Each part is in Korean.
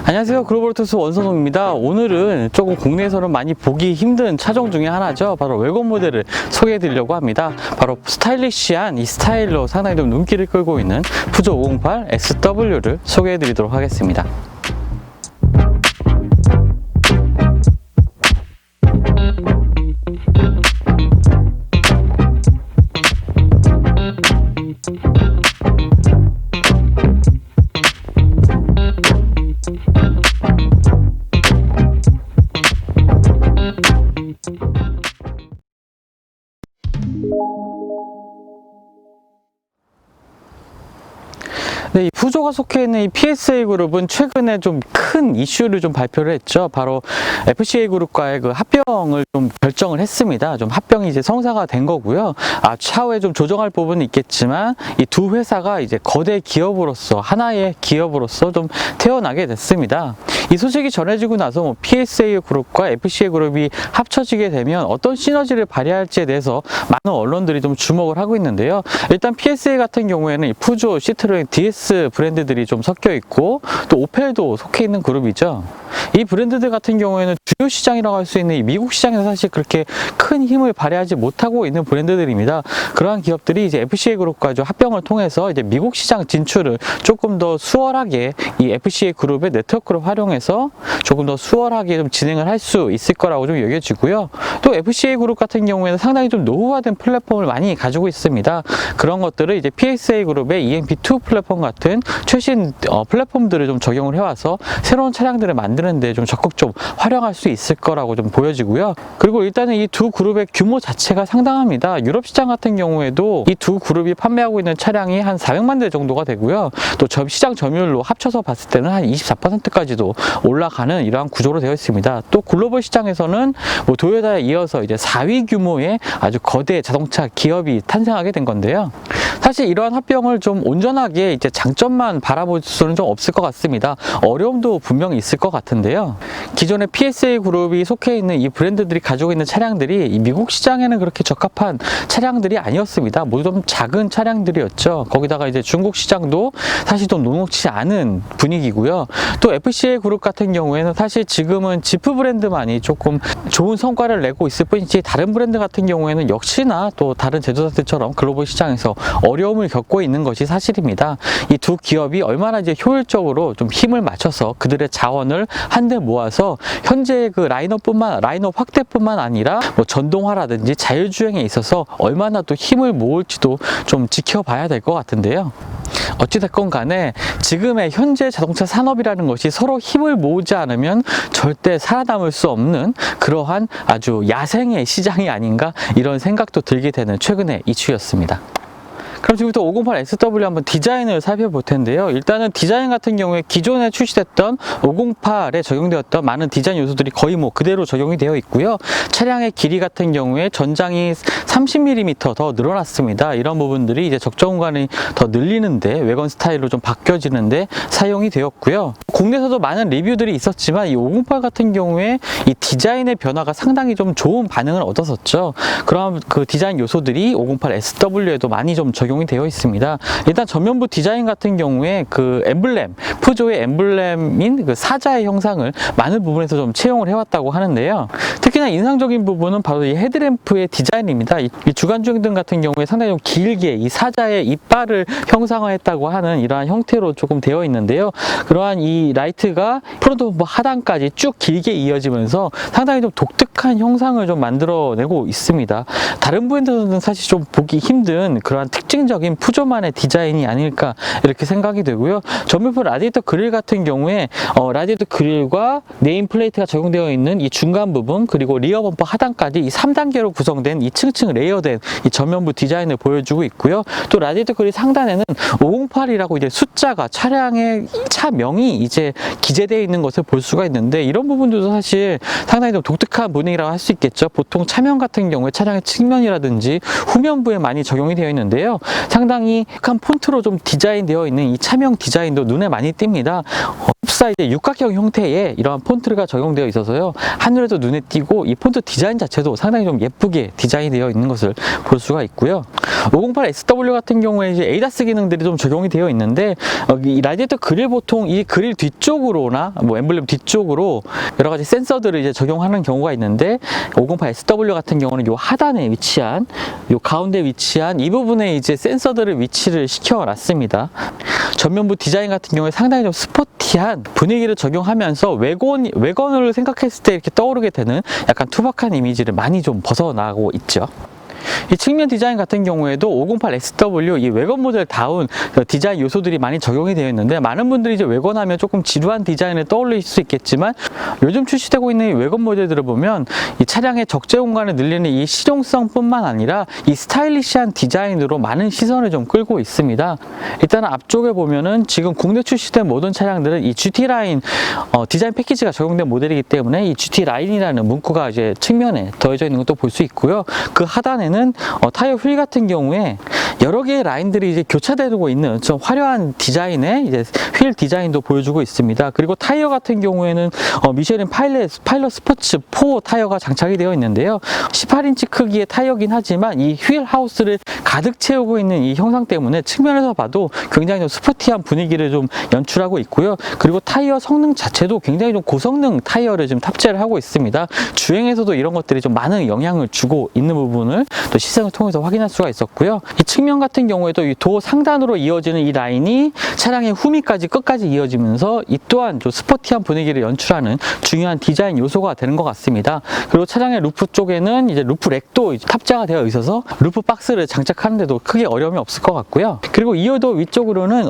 안녕하세요, 글로벌토스 원선홍입니다. 오늘은 조금 국내에서는 많이 보기 힘든 차종 중에 하나죠. 바로 외관 모델을 소개해 드리려고 합니다. 바로 스타일리시한 이 스타일로 상당히 좀 눈길을 끌고 있는 푸조 508 SW를 소개해 드리도록 하겠습니다. 네, 이 푸조가 속해 있는 이 PSA 그룹은 최근에 좀 큰 이슈를 좀 발표를 했죠. 바로 FCA 그룹과의 그 합병을 좀 결정을 했습니다. 좀 합병이 이제 성사가 된 거고요. 차후에 좀 조정할 부분은 있겠지만 이 두 회사가 이제 거대 기업으로서 하나의 기업으로서 좀 태어나게 됐습니다. 이 소식이 전해지고 나서 뭐 PSA 그룹과 FCA 그룹이 합쳐지게 되면 어떤 시너지를 발휘할지에 대해서 많은 언론들이 좀 주목을 하고 있는데요. 일단 PSA 같은 경우에는 이 푸조, 시트로엔, DS 브랜드들이 좀 섞여 있고 또 오펠도 속해 있는 그룹이죠. 이 브랜드들 같은 경우에는 주요 시장이라고 할 수 있는 이 미국 시장에서 사실 그렇게 큰 힘을 발휘하지 못하고 있는 브랜드들입니다. 그러한 기업들이 이제 FCA 그룹과 좀 합병을 통해서 이제 미국 시장 진출을 조금 더 수월하게 이 FCA 그룹의 네트워크를 활용해서 조금 더 수월하게 좀 진행을 할 수 있을 거라고 좀 여겨지고요. 또 FCA 그룹 같은 경우에는 상당히 좀 노후화된 플랫폼을 많이 가지고 있습니다. 그런 것들을 이제 PSA 그룹의 EMP2 플랫폼 같은 최신 플랫폼들을 좀 적용을 해와서 새로운 차량들을 만드는데 좀 적극 좀 활용할 수 있을 거라고 좀 보여지고요. 그리고 일단은 이 두 그룹의 규모 자체가 상당합니다. 유럽 시장 같은 경우에도 이 두 그룹이 판매하고 있는 차량이 한 400만 대 정도가 되고요. 또 시장 점유율로 합쳐서 봤을 때는 한 24%까지도 올라가는 이러한 구조로 되어 있습니다. 또 글로벌 시장에서는 뭐 도요타에 이어서 이제 4위 규모의 아주 거대 자동차 기업이 탄생하게 된 건데요. 사실 이러한 합병을 좀 온전하게 이제 장점만 바라볼 수는 좀 없을 것 같습니다. 어려움도 분명히 있을 것 같은데요. 기존의 PSA 그룹이 속해 있는 이 브랜드들이 가지고 있는 차량들이 이 미국 시장에는 그렇게 적합한 차량들이 아니었습니다. 모두 좀 작은 차량들이었죠. 거기다가 이제 중국 시장도 사실 좀 녹록지 않은 분위기고요. 또 FCA 그룹 같은 경우에는 사실 지금은 지프 브랜드만이 조금 좋은 성과를 내고 있을 뿐이지 다른 브랜드 같은 경우에는 역시나 또 다른 제조사들처럼 글로벌 시장에서 어려움을 겪고 있는 것이 사실입니다. 이 두 기업이 얼마나 이제 효율적으로 좀 힘을 맞춰서 그들의 자원을 한데 모아서 현재 그 라인업 확대뿐만 아니라 뭐 전동화라든지 자율주행에 있어서 얼마나 또 힘을 모을지도 좀 지켜봐야 될 것 같은데요. 어찌됐건 간에 지금의 현재 자동차 산업이라는 것이 서로 힘을 모으지 않으면 절대 살아남을 수 없는 그러한 아주 야생의 시장이 아닌가 이런 생각도 들게 되는 최근의 이슈였습니다. 그럼 지금부터 508SW 한번 디자인을 살펴볼 텐데요. 일단은 디자인 같은 경우에 기존에 출시됐던 508에 적용되었던 많은 디자인 요소들이 거의 뭐 그대로 적용이 되어 있고요. 차량의 길이 같은 경우에 전장이 30mm 더 늘어났습니다. 이런 부분들이 이제 적정 공간이 더 늘리는데 외관 스타일로 좀 바뀌어지는데 사용이 되었고요. 국내에서도 많은 리뷰들이 있었지만 이 508 같은 경우에 이 디자인의 변화가 상당히 좀 좋은 반응을 얻었었죠. 그럼 그 디자인 요소들이 508SW에도 많이 좀 적용이 되어 있습니다. 일단 전면부 디자인 같은 경우에 그 엠블렘, 푸조의 엠블렘인 그 사자의 형상을 많은 부분에서 좀 채용을 해왔다고 하는데요. 특히나 인상적인 부분은 바로 이 헤드램프의 디자인입니다. 이 주간주행등 같은 경우에 상당히 좀 길게 이 사자의 이빨을 형상화했다고 하는 이러한 형태로 조금 되어 있는데요. 그러한 이 라이트가 프론트 범퍼 하단까지 쭉 길게 이어지면서 상당히 좀 독특한 형상을 좀 만들어내고 있습니다. 다른 브랜드는 사실 좀 보기 힘든 그러한 특징적인 푸조만의 디자인이 아닐까 이렇게 생각이 되고요. 전면부 라디에이터 그릴 같은 경우에 라디에이터 그릴과 네임 플레이트가 적용되어 있는 이 중간 부분 그리고 리어 범퍼 하단까지 이 3단계로 구성된 이 층층 레이어된 이 전면부 디자인을 보여주고 있고요. 또 라디에이터 그릴 상단에는 508이라고 이제 숫자가 차량의 차명이 이제 기재되어 있는 것을 볼 수가 있는데 이런 부분들도 사실 상당히 좀 독특한 분위기라고 할 수 있겠죠. 보통 차명 같은 경우에 차량의 측면이라든지 후면부에 많이 적용이 되어 있는데요. 상당히 큰 폰트로 좀 디자인되어 있는 이 차명 디자인도 눈에 많이 띕니다. 특수사 이제 육각형 형태의 이러한 폰트가 적용되어 있어서요. 하늘에도 눈에 띄고 이 폰트 디자인 자체도 상당히 좀 예쁘게 디자인되어 있는 것을 볼 수가 있고요. 508SW 같은 경우에 이제 ADAS 기능들이 좀 적용이 되어 있는데 이 라디에이터 그릴 보통 이 그릴 뒤쪽으로나 뭐 엠블렘 뒤쪽으로 여러 가지 센서들을 이제 적용하는 경우가 있는데 508SW 같은 경우는 요 하단에 위치한 요 가운데 위치한 이 부분에 이제 센서들을 위치를 시켜 놨습니다. 전면부 디자인 같은 경우에 상당히 좀 스포티한 분위기를 적용하면서 외관을 생각했을 때 이렇게 떠오르게 되는 약간 투박한 이미지를 많이 좀 벗어나고 있죠. 이 측면 디자인 같은 경우에도 508SW 이 외관 모델다운 디자인 요소들이 많이 적용이 되어 있는데, 많은 분들이 이제 외관하면 조금 지루한 디자인을 떠올릴 수 있겠지만 요즘 출시되고 있는 이 외관 모델들을 보면 이 차량의 적재 공간을 늘리는 이 실용성뿐만 아니라 이 스타일리시한 디자인으로 많은 시선을 좀 끌고 있습니다. 일단은 앞쪽에 보면은 지금 국내 출시된 모든 차량들은 이 GT라인 디자인 패키지가 적용된 모델이기 때문에 이 GT라인이라는 문구가 이제 측면에 더해져 있는 것도 볼 수 있고요. 그 하단에는 타이어 휠 같은 경우에 여러 개의 라인들이 이제 교차되고 있는 좀 화려한 디자인의 이제 휠 디자인도 보여주고 있습니다. 그리고 타이어 같은 경우에는 미쉐린 파일럿 스포츠 4 타이어가 장착이 되어 있는데요. 18인치 크기의 타이어긴 하지만 이 휠 하우스를 가득 채우고 있는 이 형상 때문에 측면에서 봐도 굉장히 좀 스포티한 분위기를 좀 연출하고 있고요. 그리고 타이어 성능 자체도 굉장히 좀 고성능 타이어를 좀 탑재를 하고 있습니다. 주행에서도 이런 것들이 좀 많은 영향을 주고 있는 부분을 또 시승을 통해서 확인할 수가 있었고요. 이 측면 같은 경우에도 이 도어 상단으로 이어지는 이 라인이 차량의 후미까지 끝까지 이어지면서 이 또한 좀 스포티한 분위기를 연출하는 중요한 디자인 요소가 되는 것 같습니다. 그리고 차량의 루프 쪽에는 이제 루프 렉도 탑재가 되어 있어서 루프 박스를 장착하는데도 크게 어려움이 없을 것 같고요. 그리고 이어도 위쪽으로는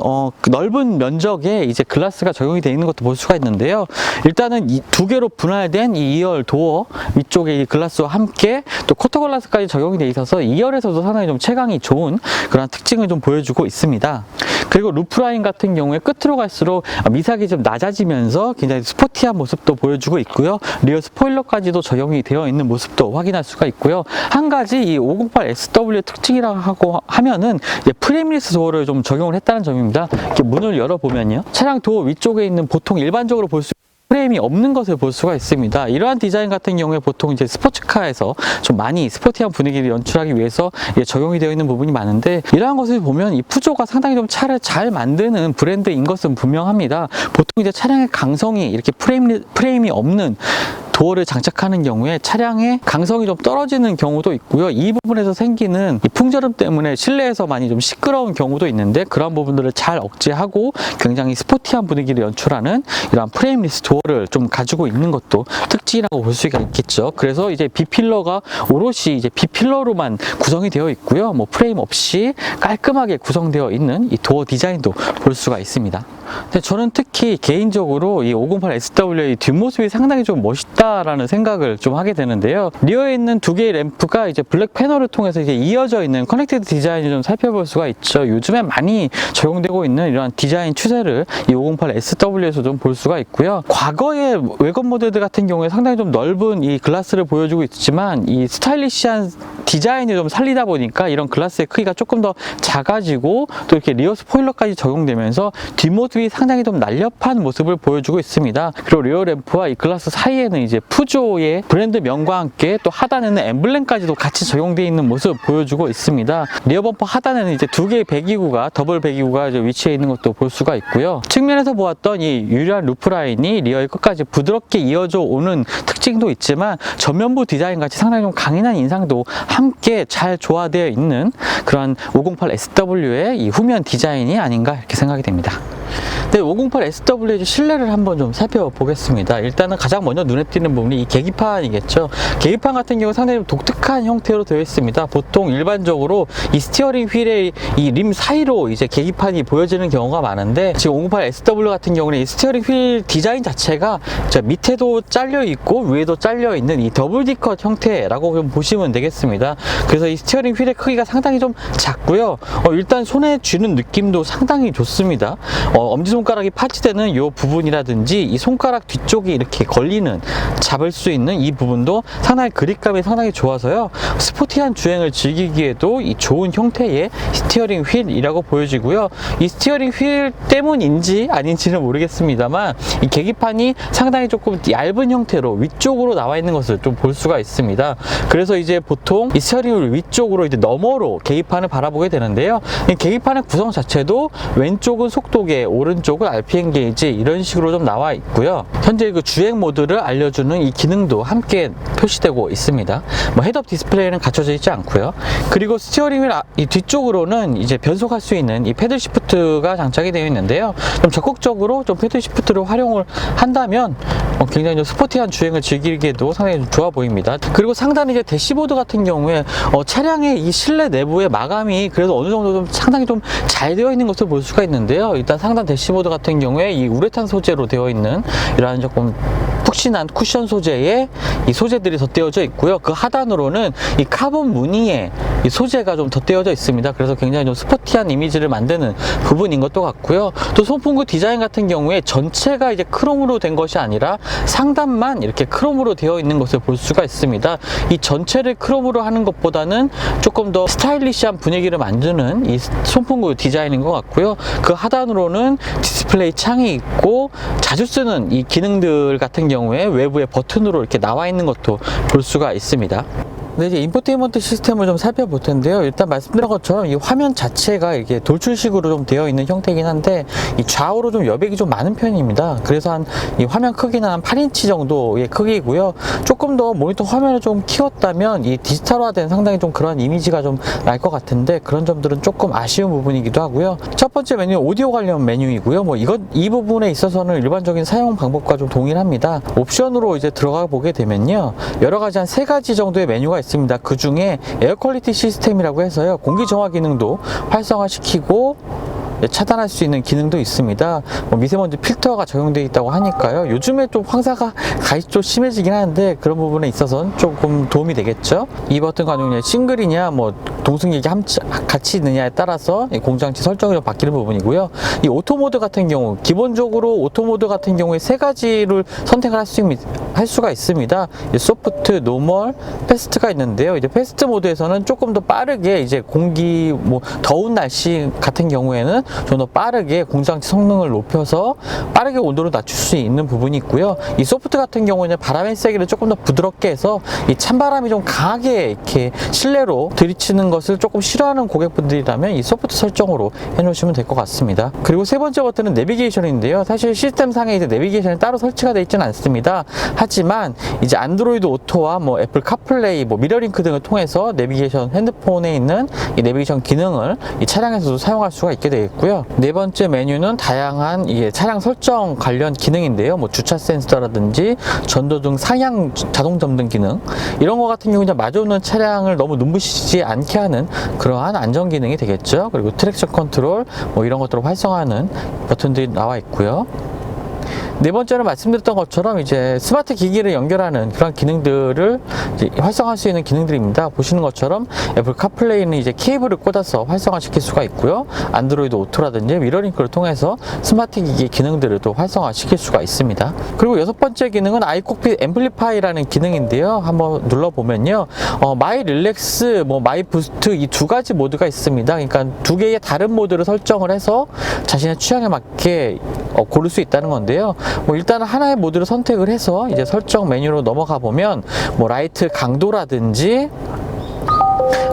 넓은 면적의 이제 글라스가 적용이 되어 있는 것도 볼 수가 있는데요. 일단은 이 두 개로 분할된 이 2열 도어 위쪽에 이 글라스와 함께 또 쿼터 글라스까지 적용이 되어 있어서 2열에서도 상당히 좀 체감이 좋은 그런 특징을 좀 보여주고 있습니다. 그리고 루프라인 같은 경우에 끝으로 갈수록 미삭이 좀 낮아지면서 굉장히 스포티한 모습도 보여주고 있고요. 리어 스포일러까지도 적용이 되어 있는 모습도 확인할 수가 있고요. 한 가지 이 508SW의 특징이라고 하면은 프레임리스 도어를 좀 적용을 했다는 점입니다. 이렇게 문을 열어보면요. 차량 도어 위쪽에 있는 보통 일반적으로 볼 수 프레임이 없는 것을 볼 수가 있습니다. 이러한 디자인 같은 경우에 보통 이제 스포츠카에서 좀 많이 스포티한 분위기를 연출하기 위해서 적용이 되어 있는 부분이 많은데, 이러한 것을 보면 이 푸조가 상당히 좀 차를 잘 만드는 브랜드인 것은 분명합니다. 보통 이제 차량의 강성이 이렇게 프레임이 없는 도어를 장착하는 경우에 차량의 강성이 좀 떨어지는 경우도 있고요. 이 부분에서 생기는 이 풍절음 때문에 실내에서 많이 좀 시끄러운 경우도 있는데, 그런 부분들을 잘 억제하고 굉장히 스포티한 분위기를 연출하는 이러한 프레임리스 도어를 좀 가지고 있는 것도 특징이라고 볼 수가 있겠죠. 그래서 이제 B필러가 오롯이 이제 B필러로만 구성이 되어 있고요. 뭐 프레임 없이 깔끔하게 구성되어 있는 이 도어 디자인도 볼 수가 있습니다. 근데 저는 특히 개인적으로 이 508SW의 뒷모습이 상당히 좀 멋있다라는 생각을 좀 하게 되는데요. 리어에 있는 두 개의 램프가 이제 블랙 패널을 통해서 이제 이어져 있는 커넥티드 디자인을 좀 살펴볼 수가 있죠. 요즘에 많이 적용되고 있는 이러한 디자인 추세를 이 508SW에서 좀 볼 수가 있고요. 과거의 외관 모델들 같은 경우에 상당히 좀 넓은 이 글라스를 보여주고 있지만, 이 스타일리시한 디자인을 좀 살리다 보니까 이런 글라스의 크기가 조금 더 작아지고 또 이렇게 리어 스포일러까지 적용되면서 뒷모습이 상당히 좀 날렵한 모습을 보여주고 있습니다. 그리고 리어 램프와 이 글라스 사이에는 이제 푸조의 브랜드 명과 함께 또 하단에는 엠블렘까지도 같이 적용되어 있는 모습을 보여주고 있습니다. 리어 범퍼 하단에는 이제 두 개의 배기구가 더블 배기구가 이제 위치해 있는 것도 볼 수가 있고요. 측면에서 보았던 이 유리한 루프 라인이 리어의 끝까지 부드럽게 이어져 오는 특징도 있지만, 전면부 디자인 같이 상당히 좀 강인한 인상도 함께 잘 조화되어 있는 그런 508SW의 이 후면 디자인이 아닌가 이렇게 생각이 됩니다. 네, 508SW의 실내를 한번 좀 살펴보겠습니다. 일단은 가장 먼저 눈에 띄는 부분이 이 계기판이겠죠. 계기판 같은 경우 상당히 독특한 형태로 되어 있습니다. 보통 일반적으로 이 스티어링 휠의 이 림 사이로 이제 계기판이 보여지는 경우가 많은데, 지금 508SW 같은 경우는 이 스티어링 휠 디자인 자체가 밑에도 잘려 있고 위에도 잘려 있는 이 더블 D컷 형태라고 좀 보시면 되겠습니다. 그래서 이 스티어링 휠의 크기가 상당히 좀 작고요. 일단 손에 쥐는 느낌도 상당히 좋습니다. 엄지손 엄지손가락이 파지되는 이 부분이라든지 이 손가락 뒤쪽이 이렇게 걸리는, 잡을 수 있는 이 부분도 상당히 그립감이 상당히 좋아서요, 스포티한 주행을 즐기기에도 이 좋은 형태의 스티어링 휠이라고 보여지고요. 이 스티어링 휠 때문인지 아닌지는 모르겠습니다만 이 계기판이 상당히 조금 얇은 형태로 위쪽으로 나와 있는 것을 좀 볼 수가 있습니다. 그래서 이제 보통 이 스티어링 휠 위쪽으로 이제 너머로 계기판을 바라보게 되는데요. 이 계기판의 구성 자체도 왼쪽은 속도계, 오른쪽은 RPM 게이지 이런 식으로 좀 나와 있고요. 현재 그 주행 모드를 알려주는 이 기능도 함께 표시되고 있습니다. 뭐 헤드업 디스플레이는 갖춰져 있지 않고요. 그리고 스티어링 휠 이 뒤쪽으로는 이제 변속할 수 있는 이 패들 시프트가 장착이 되어 있는데요. 좀 적극적으로 좀 패들 시프트를 활용을 한다면 굉장히 좀 스포티한 주행을 즐기기에도 상당히 좀 좋아 보입니다. 그리고 상단 이제 대시보드 같은 경우에 차량의 이 실내 내부의 마감이 그래도 어느 정도 좀 상당히 좀 잘 되어 있는 것을 볼 수가 있는데요. 일단 상단 대시보드 같은 경우에 이 우레탄 소재로 되어 있는 이러한 조금 푹신한 쿠션 소재의 이 소재들이 덧대어져 있고요. 그 하단으로는 이 카본 무늬의 이 소재가 좀 덧대어져 있습니다. 그래서 굉장히 좀 스포티한 이미지를 만드는 부분인 것도 같고요. 또 송풍구 디자인 같은 경우에 전체가 이제 크롬으로 된 것이 아니라 상단만 이렇게 크롬으로 되어 있는 것을 볼 수가 있습니다. 이 전체를 크롬으로 하는 것보다는 조금 더 스타일리시한 분위기를 만드는 이 송풍구 디자인인 것 같고요. 그 하단으로는 디스플레이 창이 있고 자주 쓰는 이 기능들 같은 경우에 외부에 버튼으로 이렇게 나와 있는 것도 볼 수가 있습니다. 네, 이제 인포테인먼트 시스템을 좀 살펴볼 텐데요. 일단 말씀드린 것처럼 이 화면 자체가 이게 돌출식으로 좀 되어 있는 형태이긴 한데 이 좌우로 좀 여백이 좀 많은 편입니다. 그래서 한 이 화면 크기는 한 8인치 정도의 크기고요. 조금 더 모니터 화면을 좀 키웠다면 이 디지털화된 상당히 좀 그런 이미지가 좀 날 것 같은데 그런 점들은 조금 아쉬운 부분이기도 하고요. 첫 번째 메뉴 오디오 관련 메뉴이고요. 뭐 이 부분에 있어서는 일반적인 사용 방법과 좀 동일합니다. 옵션으로 이제 들어가 보게 되면요. 여러 가지 한 3가지 정도의 메뉴가 있습니다. 그 중에 에어 퀄리티 시스템이라고 해서요. 공기 정화 기능도 활성화시키고 차단할 수 있는 기능도 있습니다. 미세먼지 필터가 적용되어 있다고 하니까요. 요즘에 좀 황사가 좀 심해지긴 하는데 그런 부분에 있어서는 조금 도움이 되겠죠. 이 버튼 관용량 싱글이냐 뭐 동승객이 같이 있느냐에 따라서 공장치 설정이 좀 바뀌는 부분이고요. 이 오토 모드 같은 경우 기본적으로 오토 모드 같은 경우에 3가지를 선택을 할 수가 있습니다. 소프트, 노멀, 패스트가 있는데요. 이제 패스트 모드에서는 조금 더 빠르게 이제 공기 뭐 더운 날씨 같은 경우에는 좀 더 빠르게 공장치 성능을 높여서 빠르게 온도를 낮출 수 있는 부분이 있고요. 이 소프트 같은 경우에는 바람의 세기를 조금 더 부드럽게 해서 이 찬바람이 좀 강하게 이렇게 실내로 들이치는 것을 조금 싫어하는 고객분들이라면 이 소프트 설정으로 해놓으시면 될 것 같습니다. 그리고 세 번째 버튼은 내비게이션인데요. 사실 시스템상에 이제 내비게이션이 따로 설치가 되어 있지는 않습니다. 하지만 이제 안드로이드 오토와 뭐 애플 카플레이, 뭐 미러링크 등을 통해서 내비게이션 핸드폰에 있는 이 내비게이션 기능을 이 차량에서도 사용할 수가 있게 되겠고요. 네 번째 메뉴는 다양한 차량 설정 관련 기능인데요. 뭐 주차 센서라든지 전도등 상향 자동 점등 기능 이런 거 같은 경우는 마주오는 차량을 너무 눈부시지 않게 하는 그러한 안전 기능이 되겠죠. 그리고 트랙션 컨트롤 뭐 이런 것들을 활성화하는 버튼들이 나와 있고요. 네 번째로 말씀드렸던 것처럼 이제 스마트 기기를 연결하는 그런 기능들을 이제 활성화할 수 있는 기능들입니다. 보시는 것처럼 애플 카플레이는 이제 케이블을 꽂아서 활성화시킬 수가 있고요. 안드로이드 오토라든지 미러링크를 통해서 스마트 기기의 기능들을 또 활성화시킬 수가 있습니다. 그리고 6번째 기능은 아이콕핏 앰플리파이라는 기능인데요. 한번 눌러보면요. 마이 릴렉스, 뭐 마이 부스트 이 2가지 모드가 있습니다. 그러니까 2개의 다른 모드를 설정을 해서 자신의 취향에 맞게 고를 수 있다는 건데요. 뭐 일단 하나의 모드를 선택을 해서 이제 설정 메뉴로 넘어가 보면 뭐 라이트 강도라든지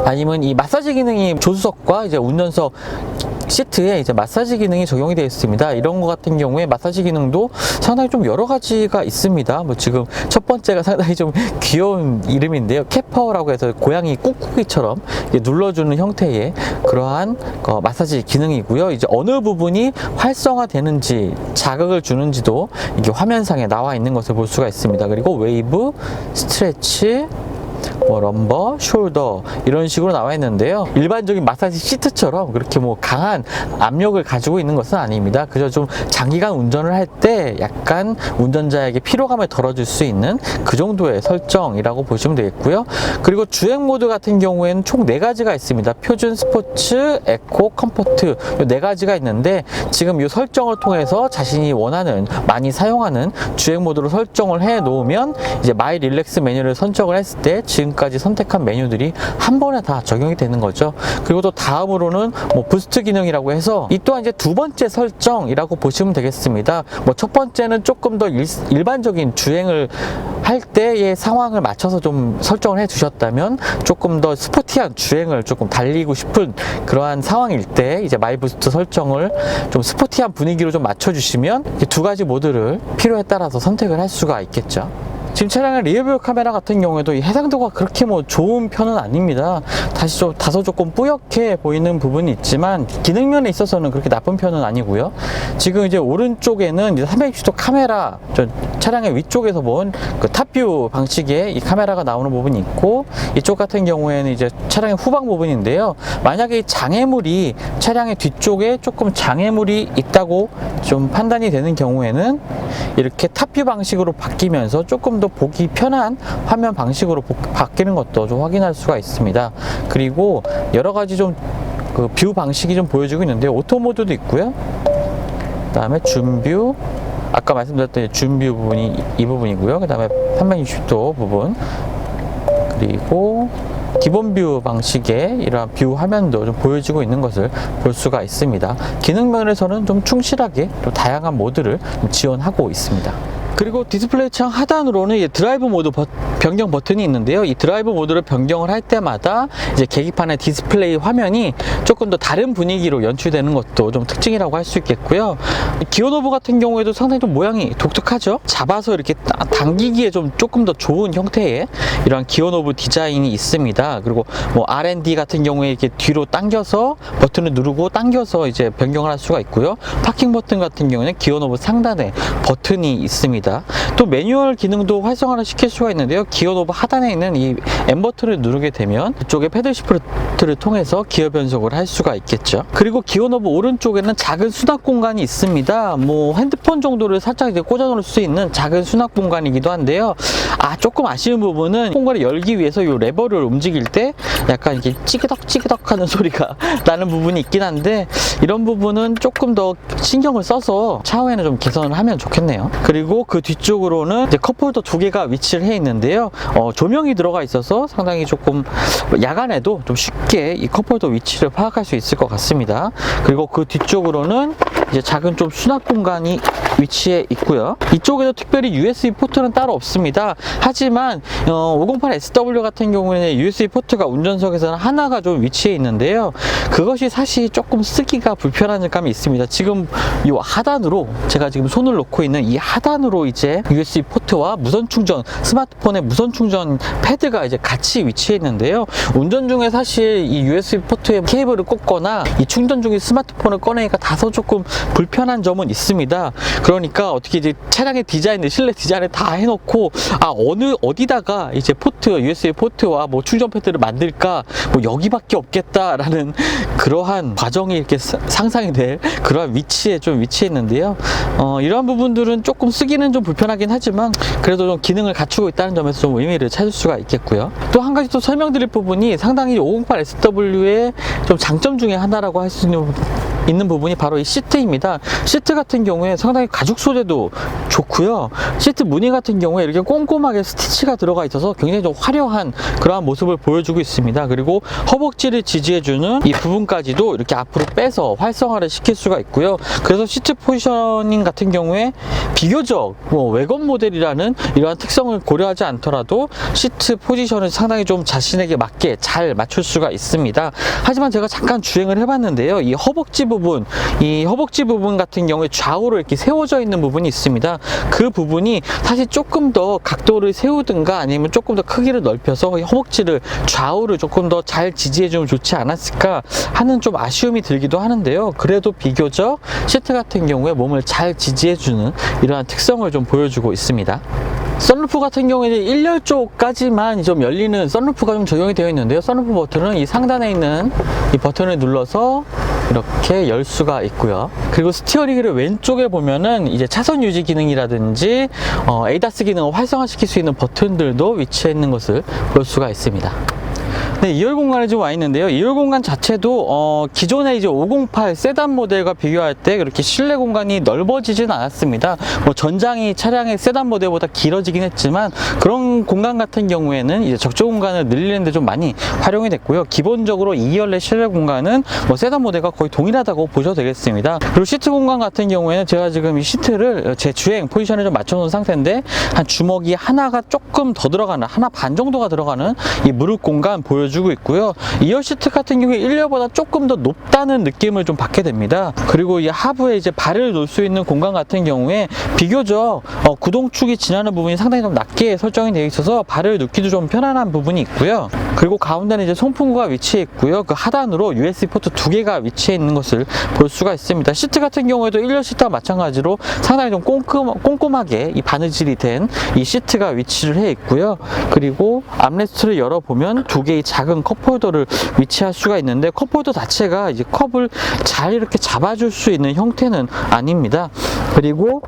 아니면 이 마사지 기능이 조수석과 이제 운전석 시트에 이제 마사지 기능이 적용이 되어 있습니다. 이런 것 같은 경우에 마사지 기능도 상당히 좀 여러 가지가 있습니다. 뭐 지금 첫 번째가 상당히 좀 귀여운 이름인데요. 캣파워라고 해서 고양이 꾹꾹이처럼 눌러주는 형태의 그러한 마사지 기능이고요. 이제 어느 부분이 활성화되는지 자극을 주는지도 이게 화면상에 나와 있는 것을 볼 수가 있습니다. 그리고 웨이브, 스트레치, 뭐 럼버, 숄더 이런 식으로 나와 있는데요. 일반적인 마사지 시트처럼 그렇게 뭐 강한 압력을 가지고 있는 것은 아닙니다. 그저 좀 장기간 운전을 할 때 약간 운전자에게 피로감을 덜어줄 수 있는 그 정도의 설정이라고 보시면 되겠고요. 그리고 주행 모드 같은 경우에는 총 4가지가 있습니다. 표준, 스포츠, 에코, 컴포트 이 4가지가 있는데 지금 이 설정을 통해서 자신이 원하는 많이 사용하는 주행 모드로 설정을 해 놓으면 이제 마이 릴렉스 메뉴를 선택을 했을 때 지금까지 선택한 메뉴들이 한 번에 다 적용이 되는 거죠. 그리고 또 다음으로는 뭐 부스트 기능이라고 해서 이 또한 이제 2번째 설정이라고 보시면 되겠습니다. 뭐 첫 번째는 조금 더 일반적인 주행을 할 때의 상황을 맞춰서 좀 설정을 해 두셨다면 조금 더 스포티한 주행을 조금 달리고 싶은 그러한 상황일 때 이제 마이 부스트 설정을 좀 스포티한 분위기로 좀 맞춰 주시면 2가지 모드를 필요에 따라서 선택을 할 수가 있겠죠. 지금 차량의 리어뷰 카메라 같은 경우에도 이 해상도가 그렇게 뭐 좋은 편은 아닙니다. 다소 조금 뿌옇게 보이는 부분이 있지만 기능면에 있어서는 그렇게 나쁜 편은 아니고요. 지금 이제 오른쪽에는 이제 360도 카메라, 차량의 위쪽에서 본 그 탑뷰 방식의 이 카메라가 나오는 부분이 있고, 이쪽 같은 경우에는 이제 차량의 후방 부분인데요. 만약에 이 장애물이 차량의 뒤쪽에 조금 장애물이 있다고 좀 판단이 되는 경우에는 이렇게 탑뷰 방식으로 바뀌면서 조금 더 보기 편한 화면 방식으로 바뀌는 것도 좀 확인할 수가 있습니다. 그리고 여러 가지 좀 그 뷰 방식이 좀 보여지고 있는데요. 오토 모드도 있고요. 그 다음에 줌뷰, 아까 말씀드렸던 줌뷰 부분이 이 부분이고요. 그 다음에 360도 부분, 그리고 기본 뷰 방식의 이러한 뷰 화면도 좀 보여지고 있는 것을 볼 수가 있습니다. 기능 면에서는 좀 충실하게 또 다양한 모드를 지원하고 있습니다. 그리고 디스플레이 창 하단으로는 이제 드라이브 모드 변경 버튼이 있는데요. 이 드라이브 모드를 변경을 할 때마다 이제 계기판의 디스플레이 화면이 조금 더 다른 분위기로 연출되는 것도 좀 특징이라고 할 수 있겠고요. 기어 노브 같은 경우에도 상당히 좀 모양이 독특하죠. 잡아서 이렇게 당기기에 좀 조금 더 좋은 형태의 이런 기어 노브 디자인이 있습니다. 그리고 뭐 R&D 같은 경우에 이렇게 뒤로 당겨서 버튼을 누르고 당겨서 이제 변경을 할 수가 있고요. 파킹 버튼 같은 경우는 기어 노브 상단에 버튼이 있습니다. 또 매뉴얼 기능도 활성화를 시킬 수가 있는데요. 기어 노브 하단에 있는 이 M 버튼을 누르게 되면 이쪽에 패들 시프트를 통해서 기어 변속을 할 수가 있겠죠. 그리고 기어 노브 오른쪽에는 작은 수납 공간이 있습니다. 뭐 핸드폰 정도를 살짝 이제 꽂아 놓을 수 있는 작은 수납 공간이기도 한데요. 조금 아쉬운 부분은 공간을 열기 위해서 이 레버를 움직일 때 약간 이렇게 찌그덕 하는 소리가 나는 부분이 있긴 한데, 이런 부분은 조금 더 신경을 써서 차후에는 좀 개선을 하면 좋겠네요. 그리고 그 뒤쪽으로는 이제 컵홀더 2개가 위치를 해 있는데요. 조명이 들어가 있어서 상당히 조금 야간에도 좀 쉽게 이 컵홀더 위치를 파악할 수 있을 것 같습니다. 그리고 그 뒤쪽으로는 이제 작은 좀 수납 공간이 위치해 있고요. 이쪽에도 특별히 USB 포트는 따로 없습니다. 하지만 508SW 같은 경우에는 USB 포트가 운전석에서는 하나가 좀 위치해 있는데요. 그것이 사실 조금 쓰기가 불편한 감이 있습니다. 지금 이 하단으로, 제가 지금 손을 놓고 있는 이 하단으로 이제 USB 포트와 무선 충전, 스마트폰의 무선 충전 패드가 이제 같이 위치해 있는데요. 운전 중에 사실 이 USB 포트에 케이블을 꽂거나 이 충전 중에 스마트폰을 꺼내니까 다소 조금 불편한 점은 있습니다. 그러니까 어떻게 이제 차량의 디자인을, 실내 디자인을 다 해놓고 어디다가 이제 포트, USB 포트와 뭐 충전 패드를 만들까, 뭐 여기밖에 없겠다라는 그러한 과정이 이렇게 상상이 될 그러한 위치에 좀 위치해 있는데요. 이러한 부분들은 조금 쓰기는 좀 불편하긴 하지만 그래도 좀 기능을 갖추고 있다는 점에서 좀 의미를 찾을 수가 있겠고요. 또 한 가지 또 설명드릴 부분이 상당히 508SW의 좀 장점 중에 하나라고 할 수 있는 부분이 바로 이 시트입니다. 시트 같은 경우에 상당히 가죽 소재도 좋고요. 시트 무늬 같은 경우에 이렇게 꼼꼼하게 스티치가 들어가 있어서 굉장히 좀 화려한 그러한 모습을 보여주고 있습니다. 그리고 허벅지를 지지해주는 이 부분까지도 이렇게 앞으로 빼서 활성화를 시킬 수가 있고요. 그래서 시트 포지셔닝 같은 경우에 비교적 외관 모델이라는 이러한 특성을 고려하지 않더라도 시트 포지션을 상당히 좀 자신에게 맞게 잘 맞출 수가 있습니다. 하지만 제가 잠깐 주행을 해봤는데요. 이 허벅지 부분 같은 경우에 좌우로 이렇게 세워져 있는 부분이 있습니다. 그 부분이 사실 조금 더 각도를 세우든가 아니면 조금 더 크기를 넓혀서 허벅지를 좌우를 조금 더 잘 지지해주면 좋지 않았을까 하는 좀 아쉬움이 들기도 하는데요. 그래도 비교적 시트 같은 경우에 몸을 잘 지지해주는 이러한 특성을 좀 보여주고 있습니다. 썬루프 같은 경우에는 1열 쪽까지만 좀 열리는 썬루프가 좀 적용이 되어 있는데요. 썬루프 버튼은 이 상단에 있는 이 버튼을 눌러서 이렇게 열 수가 있고요. 그리고 스티어링 휠 왼쪽에 보면은 이제 차선 유지 기능이라든지 ADAS 기능을 활성화시킬 수 있는 버튼들도 위치해 있는 것을 볼 수가 있습니다. 네, 2열 공간에 좀 와 있는데요. 2열 공간 자체도 기존의 이제 508 세단 모델과 비교할 때 그렇게 실내 공간이 넓어지진 않았습니다. 뭐 전장이 차량의 세단 모델보다 길어지긴 했지만 그런 공간 같은 경우에는 이제 적재 공간을 늘리는 데 좀 많이 활용이 됐고요. 기본적으로 2열 내 실내 공간은 뭐 세단 모델과 거의 동일하다고 보셔도 되겠습니다. 그리고 시트 공간 같은 경우에는 제가 지금 이 시트를 제 주행 포지션에 좀 맞춰놓은 상태인데 한 주먹이 하나가 조금 더 들어가는, 하나 반 정도가 들어가는 이 무릎 공간 보여주고 있고요. 2열 시트 같은 경우에 1열보다 조금 더 높다는 느낌을 좀 받게 됩니다. 그리고 이 하부에 이제 발을 놓을 수 있는 공간 같은 경우에 비교적 구동축이 지나는 부분이 상당히 좀 낮게 설정이 되어 있어서 발을 놓기도 좀 편안한 부분이 있고요. 그리고 가운데는 이제 송풍구가 위치해 있고요. 그 하단으로 USB 포트 2개가 위치해 있는 것을 볼 수가 있습니다. 시트 같은 경우에도 1열 시트와 마찬가지로 상당히 좀 꼼꼼하게 이 바느질이 된 이 시트가 위치를 해 있고요. 그리고 암레스트를 열어보면 2개의 작은 컵홀더를 위치할 수가 있는데 컵홀더 자체가 이제 컵을 잘 이렇게 잡아줄 수 있는 형태는 아닙니다. 그리고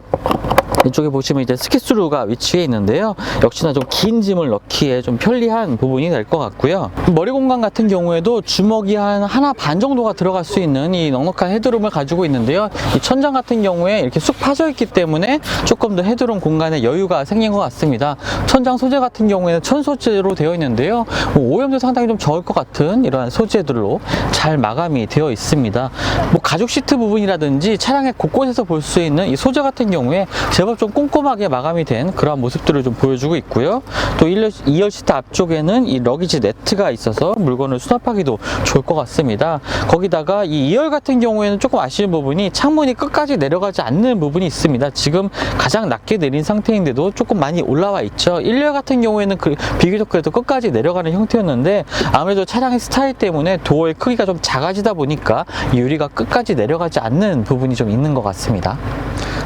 이쪽에 보시면 이제 스키스루가 위치해 있는데요. 역시나 좀 긴 짐을 넣기에 좀 편리한 부분이 될 것 같고요. 머리 공간 같은 경우에도 주먹이 한 하나 반 정도가 들어갈 수 있는 이 넉넉한 헤드룸을 가지고 있는데요. 이 천장 같은 경우에 이렇게 쑥 파져 있기 때문에 조금 더 헤드룸 공간에 여유가 생긴 것 같습니다. 천장 소재 같은 경우에는 천 소재로 되어 있는데요. 오염도 상당히 좀 적을 것 같은 이러한 소재들로 잘 마감이 되어 있습니다. 뭐 가죽 시트 부분이라든지 차량의 곳곳에서 볼 수 있는 이 소재 같은 경우에 제법 좀 꼼꼼하게 마감이 된 그러한 모습들을 좀 보여주고 있고요. 또 2열 시트 앞쪽에는 이 러기지 네트가 있어서 물건을 수납하기도 좋을 것 같습니다. 거기다가 이 2열 같은 경우에는 조금 아쉬운 부분이 창문이 끝까지 내려가지 않는 부분이 있습니다. 지금 가장 낮게 내린 상태인데도 조금 많이 올라와 있죠. 1열 같은 경우에는 비교적 그래도 끝까지 내려가는 형태였는데 아무래도 차량의 스타일 때문에 도어의 크기가 좀 작아지다 보니까 이 유리가 끝까지 내려가지 않는 부분이 좀 있는 것 같습니다.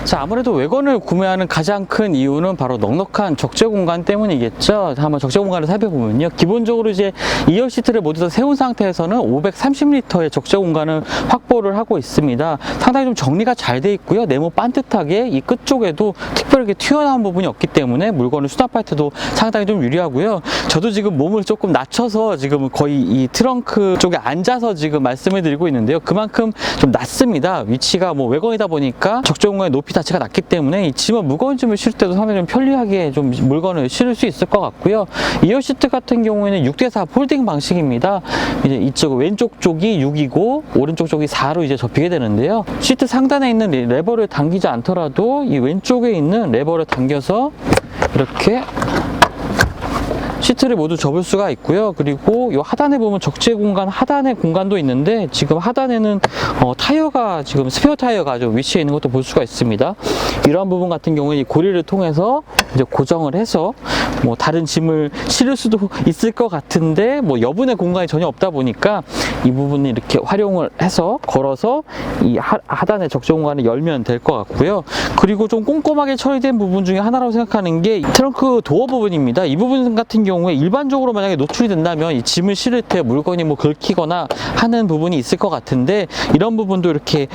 자, 아무래도 외건을 구매하는 가장 큰 이유는 바로 넉넉한 적재 공간 때문이겠죠. 한번 적재 공간을 살펴보면요. 기본적으로 이제 2열 시트를 모두 다 세운 상태에서는 530리터의 적재 공간을 확보를 하고 있습니다. 상당히 좀 정리가 잘 돼 있고요. 네모 반듯하게 이 끝쪽에도 특별하게 튀어나온 부분이 없기 때문에 물건을 수납할 때도 상당히 좀 유리하고요. 저도 지금 몸을 조금 낮춰서 지금 거의 이 트렁크 쪽에 앉아서 지금 말씀을 드리고 있는데요. 그만큼 좀 낮습니다. 위치가 뭐 외건이다 보니까 적재 공간의 높이 자체가 낮기 때문에 이 짐을 무거운 짐을 실을 때도 상당히 좀 편리하게 좀 물건을 실을 수 있을 것 같고요. 2열 시트 같은 경우에는 6대4 폴딩 방식입니다. 이제 이쪽 왼쪽 쪽이 6이고 오른쪽 쪽이 4로 이제 접히게 되는데요. 시트 상단에 있는 레버를 당기지 않더라도 이 왼쪽에 있는 레버를 당겨서 이렇게 시트를 모두 접을 수가 있고요. 그리고 이 하단에 보면 적재 공간, 하단에 공간도 있는데 지금 하단에는 타이어가 지금 스페어 타이어가 좀 위치해 있는 것도 볼 수가 있습니다. 이러한 부분 같은 경우에 이 고리를 통해서 이제 고정을 해서 뭐 다른 짐을 실을 수도 있을 것 같은데 뭐 여분의 공간이 전혀 없다 보니까 이 부분을 이렇게 활용을 해서 걸어서 이 하단의 적재 공간을 열면 될 것 같고요. 그리고 좀 꼼꼼하게 처리된 부분 중에 하나라고 생각하는 게 이 트렁크 도어 부분입니다. 이 부분 같은 경우에 일반적으로 만약에 노출이 된다면 이 짐을 실을 때 물건이 뭐 긁히거나 하는 부분이 있을 것 같은데 이런 부분도 이렇게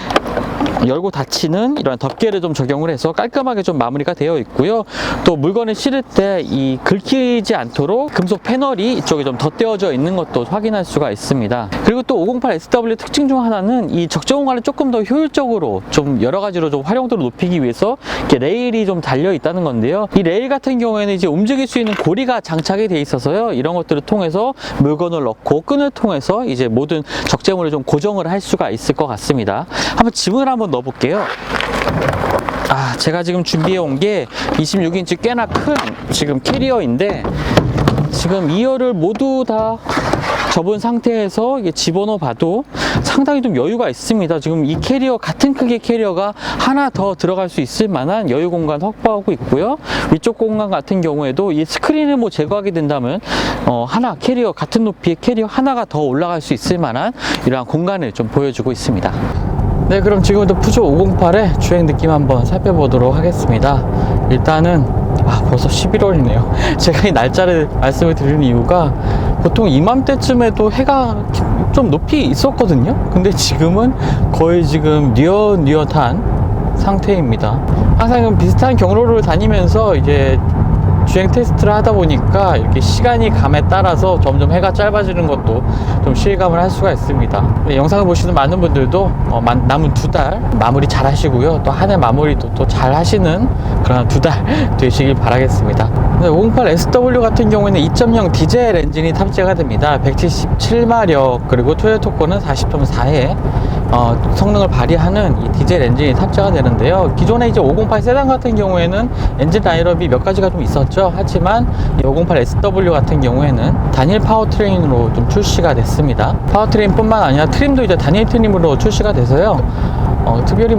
열고 닫히는 이런 덮개를 좀 적용을 해서 깔끔하게 좀 마무리가 되어 있고요. 또 물건을 실을 때 이 긁히지 않도록 금속 패널이 이쪽에 좀 덧대어져 있는 것도 확인할 수가 있습니다. 그리고 또 508 SW 특징 중 하나는 이 적재 공간을 조금 더 효율적으로 좀 여러 가지로 좀 활용도를 높이기 위해서 이렇게 레일이 좀 달려 있다는 건데요. 이 레일 같은 경우에는 이제 움직일 수 있는 고리가 장착이 돼 있어서요. 이런 것들을 통해서 물건을 넣고 끈을 통해서 이제 모든 적재물을 좀 고정을 할 수가 있을 것 같습니다. 한번 짐을 한번 넣어볼게요. 제가 지금 준비해 온 게 26인치 꽤나 큰 지금 캐리어인데 지금 2열을 모두 다 접은 상태에서 이게 집어넣어 봐도 상당히 좀 여유가 있습니다. 지금 이 캐리어, 같은 크기의 캐리어가 하나 더 들어갈 수 있을 만한 여유 공간 확보하고 있고요. 위쪽 공간 같은 경우에도 이 스크린을 뭐 제거하게 된다면 하나 캐리어, 같은 높이의 캐리어 하나가 더 올라갈 수 있을 만한 이러한 공간을 좀 보여주고 있습니다. 네, 그럼 지금부터 푸조 508의 주행 느낌 한번 살펴보도록 하겠습니다. 일단은 벌써 11월이네요. 제가 이 날짜를 말씀을 드리는 이유가 보통 이맘때쯤에도 해가 좀 높이 있었거든요. 근데 지금은 거의 지금 뉘엿뉘엿한 상태입니다. 항상 좀 비슷한 경로를 다니면서 이제 주행 테스트를 하다 보니까 이렇게 시간이 감에 따라서 점점 해가 짧아지는 것도 좀 실감을 할 수가 있습니다. 영상을 보시는 많은 분들도 남은 2달 마무리 잘 하시고요. 또 한 해 마무리도 또 잘 하시는 그런 2달 되시길 바라겠습니다. 508SW 같은 경우에는 2.0 디젤 엔진이 탑재가 됩니다. 177마력 그리고 토요타 거는 40.4의 성능을 발휘하는 이 디젤 엔진이 탑재가 되는데요. 기존에 이제 508 세단 같은 경우에는 엔진 라인업이 몇 가지가 좀 있었죠. 하지만 이 508SW 같은 경우에는 단일 파워트레인으로 좀 출시가 됐습니다. 파워트레인 뿐만 아니라 트림도 이제 단일 트림으로 출시가 돼서요. 특별히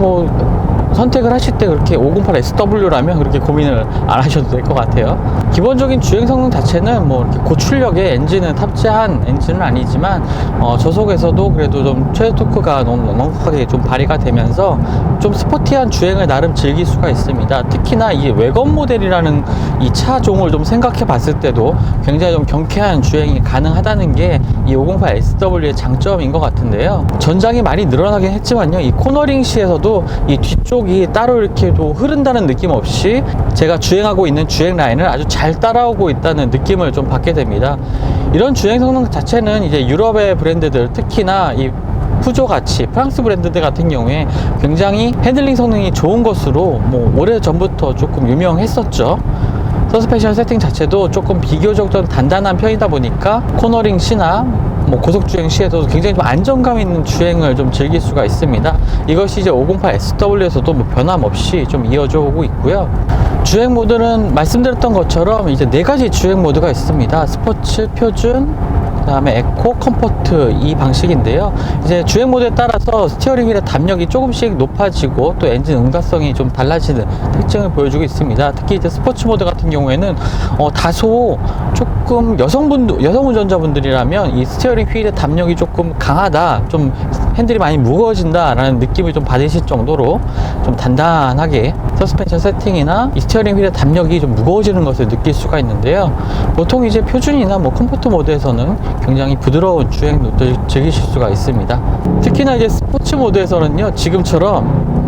선택을 하실 때 그렇게 508SW라면 그렇게 고민을 안 하셔도 될 것 같아요. 기본적인 주행 성능 자체는 이렇게 고출력의 엔진을 탑재한 엔진은 아니지만 저속에서도 그래도 좀 최대 토크가 넉넉하게 좀 발휘가 되면서 좀 스포티한 주행을 나름 즐길 수가 있습니다. 특히나 이 외건 모델이라는 이 차종을 좀 생각해 봤을 때도 굉장히 좀 경쾌한 주행이 가능하다는 게 이 508SW의 장점인 것 같은데요. 전장이 많이 늘어나긴 했지만요. 이 코너링 시에서도 이 뒤쪽이 따로 이렇게 흐른다는 느낌 없이 제가 주행하고 있는 주행 라인을 아주 잘 따라오고 있다는 느낌을 좀 받게 됩니다. 이런 주행 성능 자체는 이제 유럽의 브랜드들, 특히나 이 푸조 같이 프랑스 브랜드들 같은 경우에 굉장히 핸들링 성능이 좋은 것으로 오래 전부터 조금 유명했었죠. 서스펜션 세팅 자체도 조금 비교적 좀 단단한 편이다 보니까 코너링 시나 고속주행 시에서도 굉장히 좀 안정감 있는 주행을 좀 즐길 수가 있습니다. 이것이 이제 508SW에서도 변함없이 좀 이어져 오고 있고요. 주행 모드는 말씀드렸던 것처럼 이제 4가지 주행 모드가 있습니다. 스포츠, 표준, 그 다음에 에코, 컴포트 이 방식인데요. 이제 주행 모드에 따라서 스티어링 휠의 담력이 조금씩 높아지고 또 엔진 응답성이 좀 달라지는 특징을 보여주고 있습니다. 특히 이제 스포츠 모드 같은 경우에는 다소 조금 여성 운전자분들이라면 이 스티어링 휠의 담력이 조금 강하다, 좀 핸들이 많이 무거워진다 라는 느낌을 좀 받으실 정도로 좀 단단하게 서스펜션 세팅이나 이 스티어링 휠의 담력이 좀 무거워지는 것을 느낄 수가 있는데요. 보통 이제 표준이나 컴포트 모드에서는 굉장히 부드러운 주행도 즐기실 수가 있습니다. 특히나 이제 스포츠 모드에서는요, 지금처럼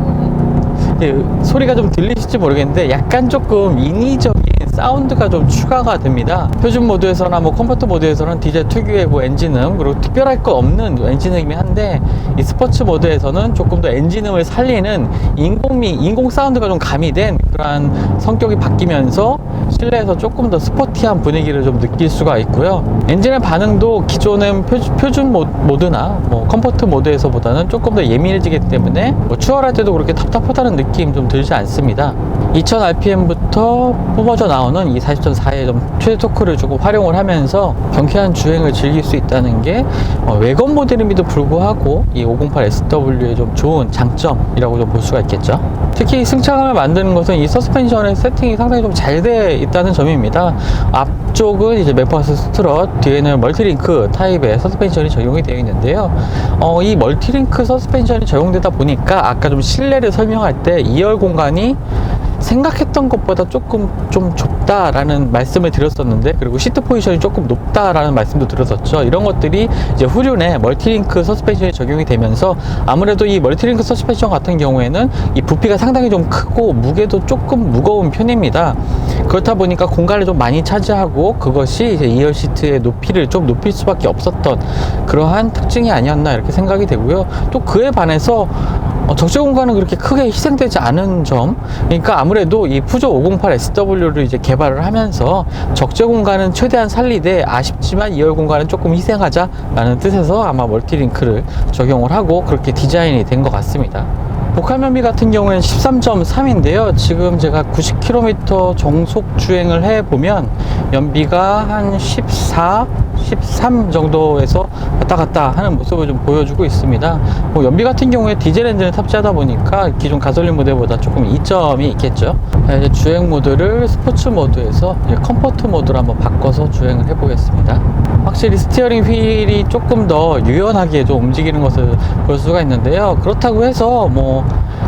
소리가 좀 들리실지 모르겠는데 약간 조금 인위적인 사운드가 좀 추가가 됩니다. 표준 모드에서나 컴포트 모드에서는 디젤 특유의 엔진음 그리고 특별할 거 없는 엔진음이긴 한데 이 스포츠 모드에서는 조금 더 엔진음을 살리는 인공 사운드가 좀 가미된 그러한 성격이 바뀌면서 실내에서 조금 더 스포티한 분위기를 좀 느낄 수가 있고요. 엔진의 반응도 기존의 표준 모드나 컴포트 모드에서보다는 조금 더 예민해지기 때문에 추월할 때도 그렇게 답답하다는 느낌 좀 들지 않습니다. 2000rpm부터 뿜어져 나오는 이 40.4의 좀 최대 토크를 조금 활용을 하면서 경쾌한 주행을 즐길 수 있다는 게 외건 모델임에도 불구하고 이 508SW의 좀 좋은 장점이라고 좀 볼 수가 있겠죠. 특히 승차감을 만드는 것은 이 서스펜션의 세팅이 상당히 좀 잘 돼 있다는 점입니다. 앞쪽은 이제 맥퍼스 스트럿, 뒤에는 멀티링크 타입의 서스펜션이 적용이 되어 있는데요. 이 멀티링크 서스펜션이 적용되다 보니까 아까 좀 실내를 설명할 때 2열 공간이 생각했던 것보다 조금 좀 좁다라는 말씀을 드렸었는데, 그리고 시트 포지션이 조금 높다라는 말씀도 드렸었죠. 이런 것들이 이제 후륜에 멀티링크 서스펜션이 적용이 되면서 아무래도 이 멀티링크 서스펜션 같은 경우에는 이 부피가 상당히 좀 크고 무게도 조금 무거운 편입니다. 그렇다 보니까 공간을 좀 많이 차지하고 그것이 이제 2열 시트의 높이를 좀 높일 수밖에 없었던 그러한 특징이 아니었나 이렇게 생각이 되고요. 또 그에 반해서 적재 공간은 그렇게 크게 희생되지 않은 점, 그러니까 아무래도 이 푸조 508SW를 이제 개발을 하면서 적재 공간은 최대한 살리되 아쉽지만 2열 공간은 조금 희생하자라는 뜻에서 아마 멀티링크를 적용을 하고 그렇게 디자인이 된 것 같습니다. 복합 연비 같은 경우에는 13.3인데요. 지금 제가 90km 정속 주행을 해보면 연비가 한 14 13 정도에서 왔다 갔다 하는 모습을 좀 보여주고 있습니다. 뭐 연비 같은 경우에 디젤 엔진을 탑재하다 보니까 기존 가솔린 모델보다 조금 이점이 있겠죠. 이제 주행 모드를 스포츠 모드에서 컴포트 모드로 한번 바꿔서 주행을 해보겠습니다. 확실히 스티어링 휠이 조금 더 유연하게 좀 움직이는 것을 볼 수가 있는데요. 그렇다고 해서 뭐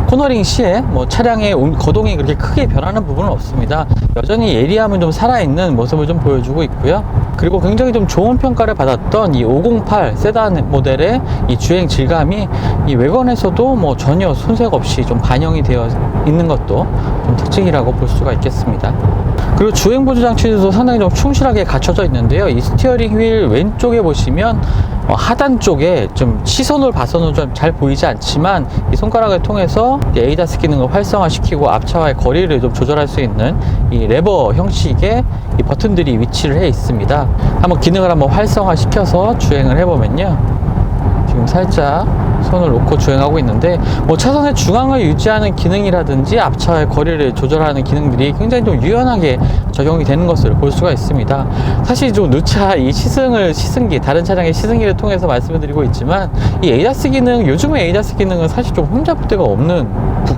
코너링 시에 뭐 차량의 거동이 그렇게 크게 변하는 부분은 없습니다. 여전히 예리함은 좀 살아있는 모습을 좀 보여주고 있고요. 그리고 굉장히 좀 좋은 평가를 받았던 이 508 세단 모델의 이 주행 질감이 이 외관에서도 뭐 전혀 손색 없이 좀 반영이 되어 있는 것도 좀 특징이라고 볼 수가 있겠습니다. 그리고 주행 보조 장치도 상당히 좀 충실하게 갖춰져 있는데요. 이 스티어링 휠 왼쪽에 보시면 하단 쪽에 좀 시선으로 봐서는 좀 잘 보이지 않지만 이 손가락을 통해서 ADAS 기능을 활성화시키고 앞차와의 거리를 좀 조절할 수 있는 이 레버 형식의 이 버튼들이 위치를 해 있습니다. 한번 기능을 한번 활성화시켜서 주행을 해보면요. 지금 살짝 손을 놓고 주행하고 있는데 뭐 차선의 중앙을 유지하는 기능이라든지 앞차의 거리를 조절하는 기능들이 굉장히 좀 유연하게 적용이 되는 것을 볼 수가 있습니다. 사실 좀 누차 이 시승기 다른 차량의 시승기를 통해서 말씀을 드리고 있지만 이 ADAS 기능, 요즘의 ADAS 기능은 사실 좀 흠잡을 데가 없는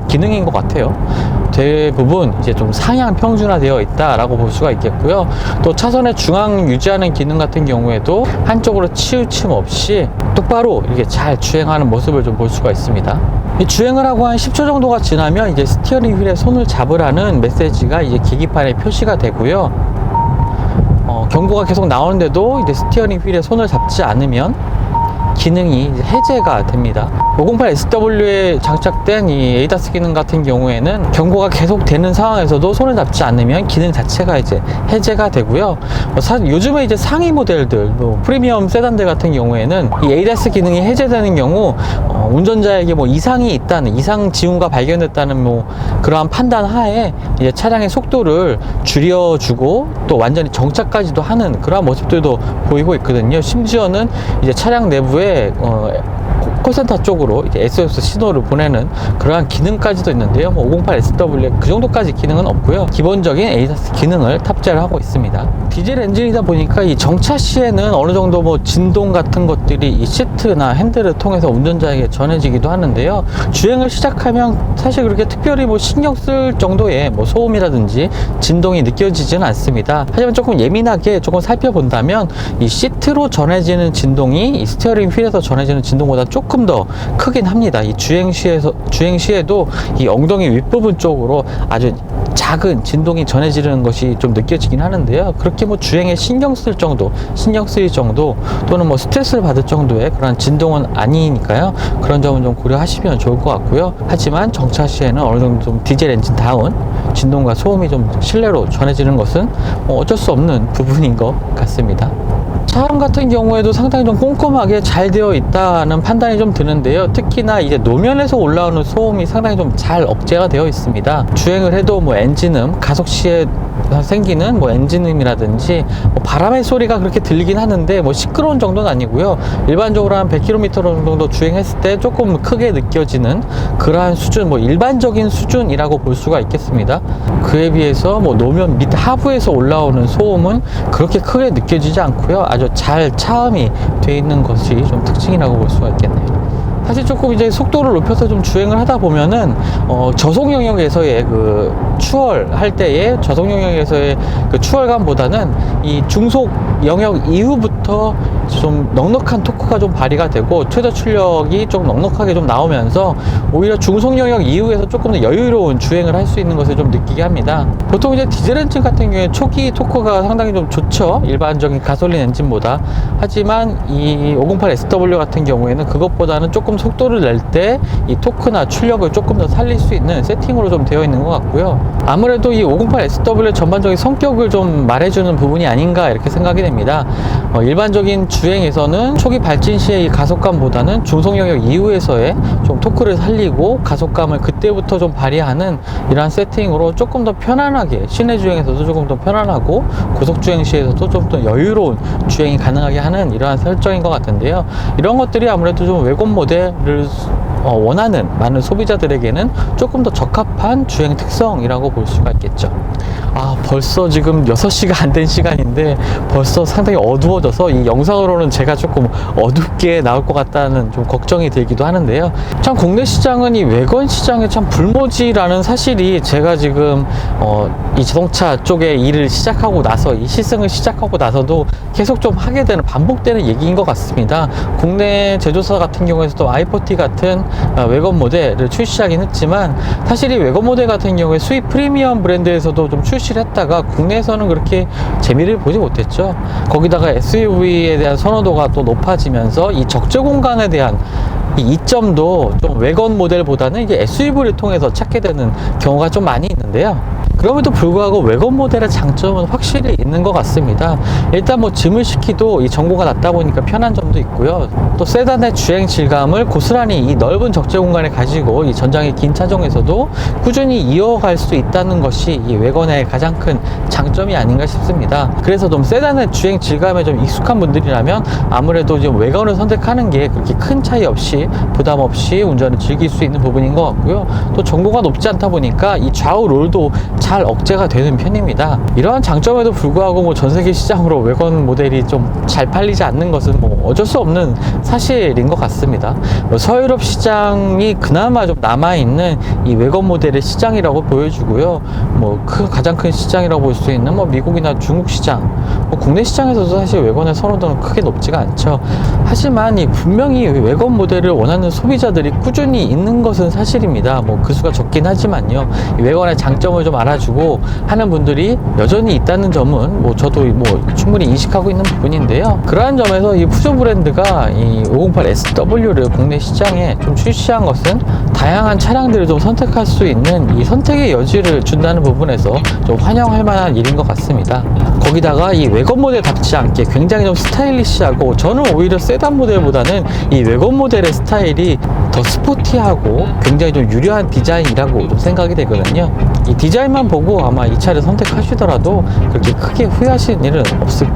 기능인 것 같아요. 대부분 이제 좀 상향 평준화되어 있다라고 볼 수가 있겠고요. 또 차선의 중앙 유지하는 기능 같은 경우에도 한쪽으로 치우침 없이 똑바로 이렇게 잘 주행하는 모습을 좀 볼 수가 있습니다. 이 주행을 하고 한 10초 정도가 지나면 이제 스티어링 휠에 손을 잡으라는 메시지가 이제 계기판에 표시가 되고요. 경고가 계속 나오는데도 이제 스티어링 휠에 손을 잡지 않으면 기능이 이제 해제가 됩니다. 508SW에 장착된 이 ADAS 기능 같은 경우에는 경고가 계속 되는 상황에서도 손을 잡지 않으면 기능 자체가 이제 해제가 되고요. 요즘에 이제 상위 모델들, 프리미엄 세단들 같은 경우에는 이 ADAS 기능이 해제되는 경우 운전자에게 뭐 이상이 있다는, 이상 징후가 발견됐다는 뭐 그러한 판단 하에 이제 차량의 속도를 줄여주고 또 완전히 정차까지도 하는 그러한 모습들도 보이고 있거든요. 심지어는 이제 차량 내부에 콜센터 쪽으로 이제 SOS 신호를 보내는 그러한 기능까지도 있는데요. 뭐 508SW에 그 정도까지 기능은 없고요. 기본적인 ADAS 기능을 탑재를 하고 있습니다. 디젤 엔진이다 보니까 이 정차 시에는 어느 정도 뭐 진동 같은 것들이 이 시트나 핸들을 통해서 운전자에게 전해지기도 하는데요. 주행을 시작하면 사실 그렇게 특별히 뭐 신경 쓸 정도의 뭐 소음이라든지 진동이 느껴지지는 않습니다. 하지만 조금 예민하게 조금 살펴본다면 이 시트로 전해지는 진동이 이 스티어링 휠에서 전해지는 진동보다 조금 더 크긴 합니다. 이 주행 시에도 이 엉덩이 윗부분 쪽으로 아주 작은 진동이 전해지는 것이 좀 느껴지긴 하는데요. 그렇게 뭐 주행에 신경 쓰일 정도 또는 뭐 스트레스를 받을 정도의 그런 진동은 아니니까요. 그런 점은 좀 고려하시면 좋을 것 같고요. 하지만 정차 시에는 어느 정도 좀 디젤 엔진 다운 진동과 소음이 좀 실내로 전해지는 것은 뭐 어쩔 수 없는 부분인 것 같습니다. 차량 같은 경우에도 상당히 좀 꼼꼼하게 잘 되어 있다는 판단이 좀 드는데요. 특히나 이제 노면에서 올라오는 소음이 상당히 좀 잘 억제가 되어 있습니다. 주행을 해도 뭐 엔진음, 가속 시에 생기는 뭐 엔진음이라든지 뭐 바람의 소리가 그렇게 들리긴 하는데 뭐 시끄러운 정도는 아니고요. 일반적으로 한 100km 정도 주행했을 때 조금 크게 느껴지는 그러한 수준, 뭐 일반적인 수준이라고 볼 수가 있겠습니다. 그에 비해서 뭐 노면 밑 하부에서 올라오는 소음은 그렇게 크게 느껴지지 않고요. 아주 잘 차음이 되어 있는 것이 좀 특징이라고 볼 수가 있겠네요. 사실 조금 이제 속도를 높여서 좀 주행을 하다 보면은 저속 영역에서의 그 추월할 때의 저속 영역에서의 그 추월감보다는 이 중속 영역 이후부터 좀 넉넉한 토크가 좀 발휘가 되고 최저 출력이 좀 넉넉하게 좀 나오면서 오히려 중속 영역 이후에서 조금 더 여유로운 주행을 할 수 있는 것을 좀 느끼게 합니다. 보통 이제 디젤 엔진 같은 경우에 초기 토크가 상당히 좀 좋죠. 일반적인 가솔린 엔진보다. 하지만 이 508SW 같은 경우에는 그것보다는 조금 속도를 낼 때 이 토크나 출력을 조금 더 살릴 수 있는 세팅으로 좀 되어 있는 것 같고요. 아무래도 이 508SW의 전반적인 성격을 좀 말해주는 부분이 아닌가 이렇게 생각이 됩니다. 일반적인 주행에서는 초기 발진 시의 이 가속감보다는 중속 영역 이후에서의 좀 토크를 살리고 가속감을 그때부터 좀 발휘하는 이러한 세팅으로 조금 더 편안하게 시내 주행에서도 조금 더 편안하고 고속 주행 시에서도 좀 더 여유로운 주행이 가능하게 하는 이러한 설정인 것 같은데요. 이런 것들이 아무래도 좀 외관 모델을 원하는 많은 소비자들에게는 조금 더 적합한 주행 특성이라고 볼 수가 있겠죠. 벌써 지금 6시가 안 된 시간인데 벌써 상당히 어두워져서 이 영상으로는 제가 조금 어둡게 나올 것 같다는 좀 걱정이 들기도 하는데요. 참 국내 시장은 이 외관 시장의 참 불모지라는 사실이 제가 지금 이 자동차 쪽에 일을 시작하고 나서 이 시승을 시작하고 나서도 계속 좀 하게 되는 반복되는 얘기인 것 같습니다. 국내 제조사 같은 경우에서도 i40 같은 외관 모델을 출시하긴 했지만 사실 이 외관 모델 같은 경우에 수입 프리미엄 브랜드에서도 좀 출시를 했다가 국내에서는 그렇게 재미를 보지 못했죠. 거기다가 SUV에 대한 선호도가 또 높아지면서 이 적재 공간에 대한 이 이점도 좀 외관 모델보다는 이제 SUV를 통해서 찾게 되는 경우가 좀 많이 있는데요. 그럼에도 불구하고 외관 모델의 장점은 확실히 있는 것 같습니다. 일단 뭐 짐을 싣기도 이 전고가 낮다 보니까 편한 점도 있고요. 또 세단의 주행 질감을 고스란히 이 넓은 적재 공간에 가지고 이 전장의 긴 차종에서도 꾸준히 이어갈 수 있다는 것이 이 외관의 가장 큰 장점이 아닌가 싶습니다. 그래서 좀 세단의 주행 질감에 좀 익숙한 분들이라면 아무래도 좀 외관을 선택하는 게 그렇게 큰 차이 없이 부담 없이 운전을 즐길 수 있는 부분인 것 같고요. 또 전고가 높지 않다 보니까 이 좌우 롤도 잘 억제가 되는 편입니다. 이러한 장점에도 불구하고 뭐 전 세계 시장으로 외관 모델이 좀 잘 팔리지 않는 것은 뭐 어쩔 수 없는 사실인 것 같습니다. 서유럽 시장이 그나마 좀 남아있는 이 외관 모델의 시장이라고 보여주고요. 뭐 가장 큰 시장이라고 볼 수 있는 뭐 미국이나 중국 시장, 뭐 국내 시장에서도 사실 외관의 선호도는 크게 높지가 않죠. 하지만 이 분명히 외관 모델을 원하는 소비자들이 꾸준히 있는 것은 사실입니다. 뭐 그 수가 적긴 하지만요. 이 외관의 장점을 좀 알아주고 하는 분들이 여전히 있다는 점은 뭐 저도 뭐 충분히 인식하고 있는 부분인데요. 그러한 점에서 이 푸조 브랜드가 이 508SW를 국내 시장에 좀 출시한 것은 다양한 차량들을 좀 선택할 수 있는 이 선택의 여지를 준다는 부분에서 좀 환영할 만한 일인 것 같습니다. 거기다가 이 외관 모델답지 않게 굉장히 좀 스타일리시하고, 저는 오히려 세단 모델보다는 이 외관 모델의 스타일이 더 스포티하고 굉장히 좀 유려한 디자인이라고 좀 생각이 되거든요. 이 디자인만 보고 아마 이 차를 선택하시더라도 그렇게 크게 후회하시는 일은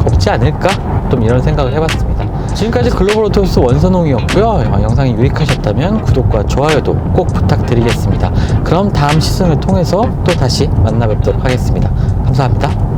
없지 않을까? 좀 이런 생각을 해봤습니다. 지금까지 글로벌 오토스 원선홍이었고요. 영상이 유익하셨다면 구독과 좋아요도 꼭 부탁드리겠습니다. 그럼 다음 시승을 통해서 또 다시 만나 뵙도록 하겠습니다. 감사합니다.